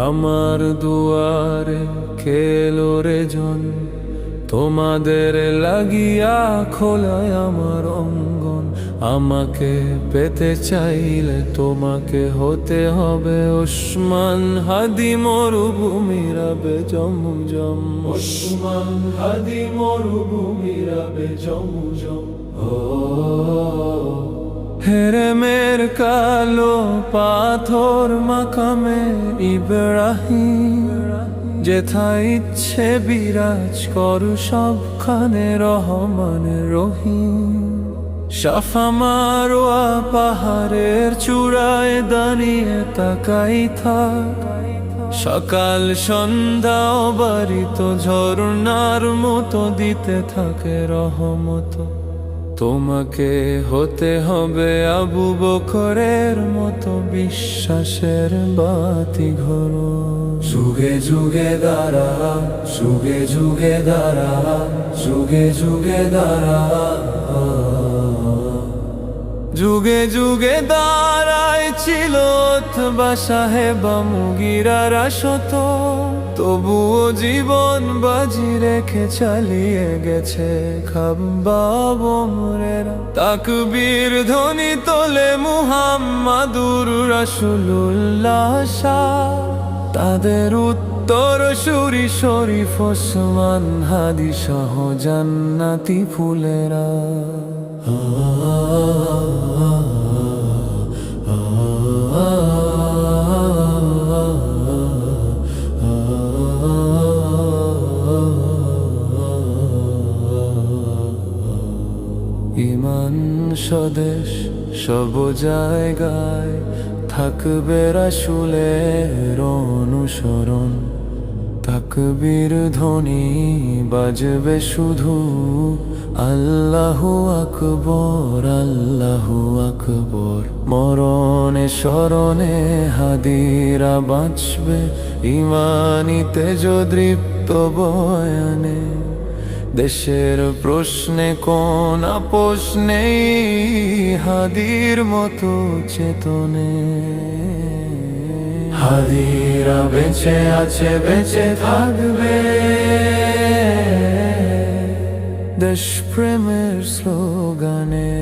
আমার দুয়ারে খেলো রে জন, তোমাদের লাগিয়া খোলায় আমার অঙ্গন। আমাকে পেতে চাইলে তোমাকে হতে হবে ওসমান হাদি মরুভূমিরাবে জমজম। ওসমান হাদি মরুভূমিরাবে জমজম। হেরেমের কালো পাথর মাকামে ইব্রাহিম, যেথায় ইচ্ছে বিরাজ কর সবখানে রহমান রহিম। সাফা মারোয়া পাহাড়ের চূড়ায় দাঁড়িয়ে তাকাই থাক, সকাল সন্ধ্যা অবারিত ঝরনার মতো দিতে থাকে রহমত। তোমাকে হতে হবে আবু বকরের মতো বিশ্বাসের বাতি ঘর। যুগে যুগে দাঁড়া, যুগে যুগে দাঁড়া, যুগে যুগে দাঁড়া, যুগে যুগে দাঁড়ায় ছিল অথবা সাহেবা মুগিরারা শত, তবুও জীবন বাজি রেখে চালিয়ে গেছে খাব্বাব ওমরেরা। তাকবীর ধ্বনি তোলে মুহাম্মাদুর রাসূলুল্লাহ শাহ, তাদের উত্তর সুরি শরীফ ওসমান হাদি সহ জান্নাতি ফুলেরা। ইমান স্বদেশ সব জায়গায় থাকবে রাসূলের অনুসরণ। তাকবীর ধ্বনি বাজবে শুধু আল্লাহু আকবর, আল্লাহু আকবর। মরণে স্মরণে হাদিরা বাঁচবে ইমানি তেজদৃপ্ত বয়ানে। দেশের প্রশ্নে কোন আপোষ নেই হাদির মতো চেতনে। হাদিরা বেঁচে আছে, বেঁচে থাকবে দেশ প্রেমের স্লোগানে।